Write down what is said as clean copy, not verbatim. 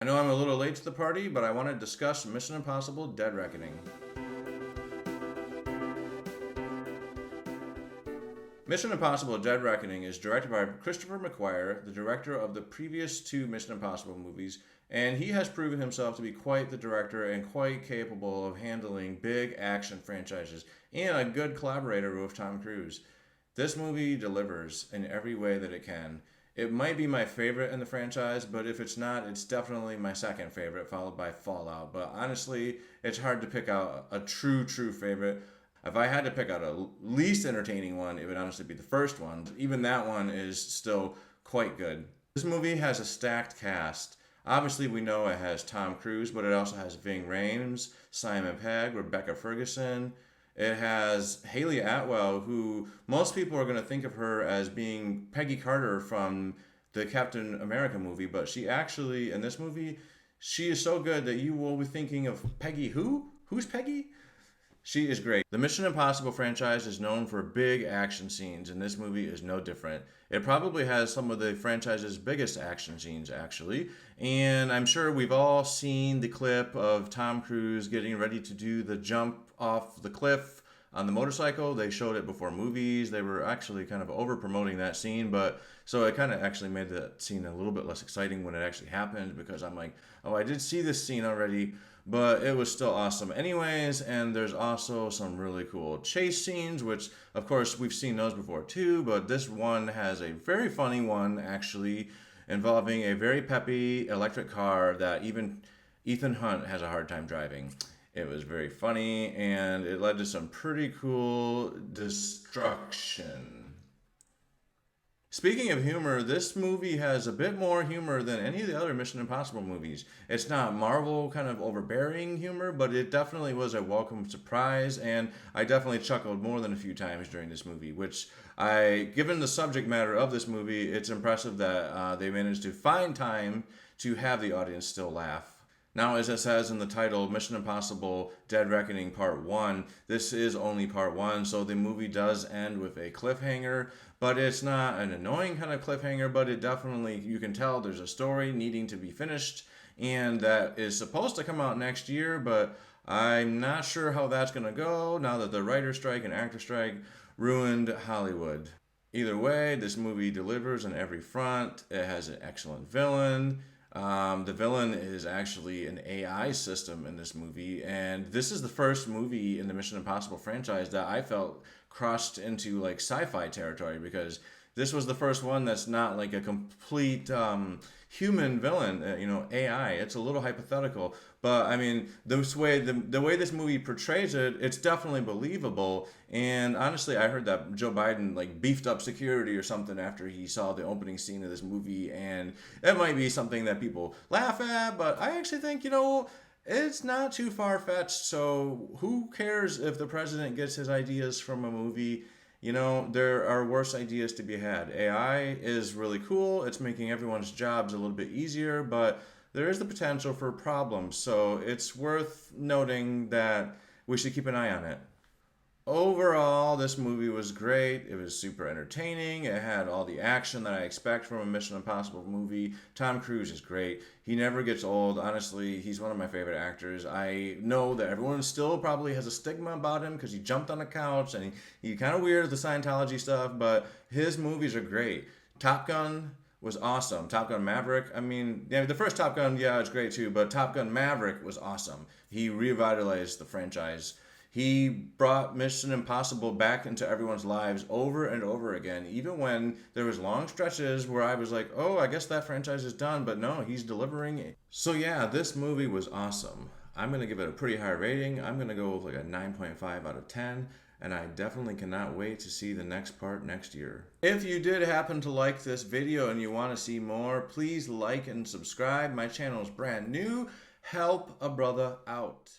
I know I'm a little late to the party, but I want to discuss Mission Impossible Dead Reckoning. Mission Impossible Dead Reckoning is directed by Christopher McQuarrie, the director of the previous two Mission Impossible movies, and he has proven himself to be quite the director and quite capable of handling big action franchises and a good collaborator with Tom Cruise. This movie delivers in every way that it can. It might be my favorite in the franchise, but if it's not, it's definitely my second favorite, followed by Fallout. But honestly, it's hard to pick out a true favorite. If I had to pick out a least entertaining one, it would honestly be the first one. Even that one is still quite good. This movie has a stacked cast. Obviously, we know it has Tom Cruise, but it also has Ving Rhames, Simon Pegg, Rebecca Ferguson. It has Haley Atwell, who most people are going to think of her as being Peggy Carter from the Captain America movie, but she actually, in this movie, she is so good that you will be thinking of Peggy who? Who's Peggy? She is great. The Mission Impossible franchise is known for big action scenes, and this movie is no different. It probably has some of the franchise's biggest action scenes, actually. And I'm sure we've all seen the clip of Tom Cruise getting ready to do the jump off the cliff on the motorcycle. They showed it before movies. They were actually kind of over promoting that scene, but so it kind of actually made that scene a little bit less exciting when it actually happened because I'm like, oh, I did see this scene already, but it was still awesome anyways. And there's also some really cool chase scenes, which of course we've seen those before too, but this one has a very funny one actually involving a very peppy electric car that even Ethan Hunt has a hard time driving. It was very funny and it led to some pretty cool destruction. Speaking of humor, this movie has a bit more humor than any of the other Mission Impossible movies. It's not Marvel kind of overbearing humor, but it definitely was a welcome surprise, and I definitely chuckled more than a few times during this movie, which given the subject matter of this movie, it's impressive that they managed to find time to have the audience still laugh. Now, as it says in the title, Mission Impossible Dead Reckoning Part 1, this is only Part 1, so the movie does end with a cliffhanger, but it's not an annoying kind of cliffhanger, but it definitely, you can tell there's a story needing to be finished, and that is supposed to come out next year, but I'm not sure how that's going to go now that the writer strike and actor strike ruined Hollywood. Either way, this movie delivers on every front. It has an excellent villain. The villain is actually an AI system in this movie, and this is the first movie in the Mission Impossible franchise that I felt crossed into like sci-fi territory because this was the first one that's not like a complete human villain, AI. It's a little hypothetical, but I mean, the way this movie portrays it, it's definitely believable. And honestly, I heard that Joe Biden like beefed up security or something after he saw the opening scene of this movie, and it might be something that people laugh at, but I actually think it's not too far fetched. So who cares if the president gets his ideas from a movie? There are worse ideas to be had. AI is really cool. It's making everyone's jobs a little bit easier, but there is the potential for problems. So it's worth noting that we should keep an eye on it. Overall, this movie was great. It was super entertaining. It had all the action that I expect from a Mission Impossible movie. Tom Cruise is great. He never gets old. Honestly, he's one of my favorite actors. I know that everyone still probably has a stigma about him because he jumped on a couch and he kind of weird with the Scientology stuff, but his movies are great. Top Gun was awesome. Top Gun Maverick, I mean, yeah, the first Top Gun, yeah, it's great too, but Top Gun Maverick was awesome. He revitalized the franchise. He brought Mission Impossible back into everyone's lives over and over again, even when there was long stretches where I was like, oh, I guess that franchise is done, but no, he's delivering. So yeah, this movie was awesome. I'm going to give it a pretty high rating. I'm going to go with like a 9.5 out of 10, and I definitely cannot wait to see the next part next year. If you did happen to like this video and you want to see more, please like and subscribe. My channel is brand new. Help a brother out.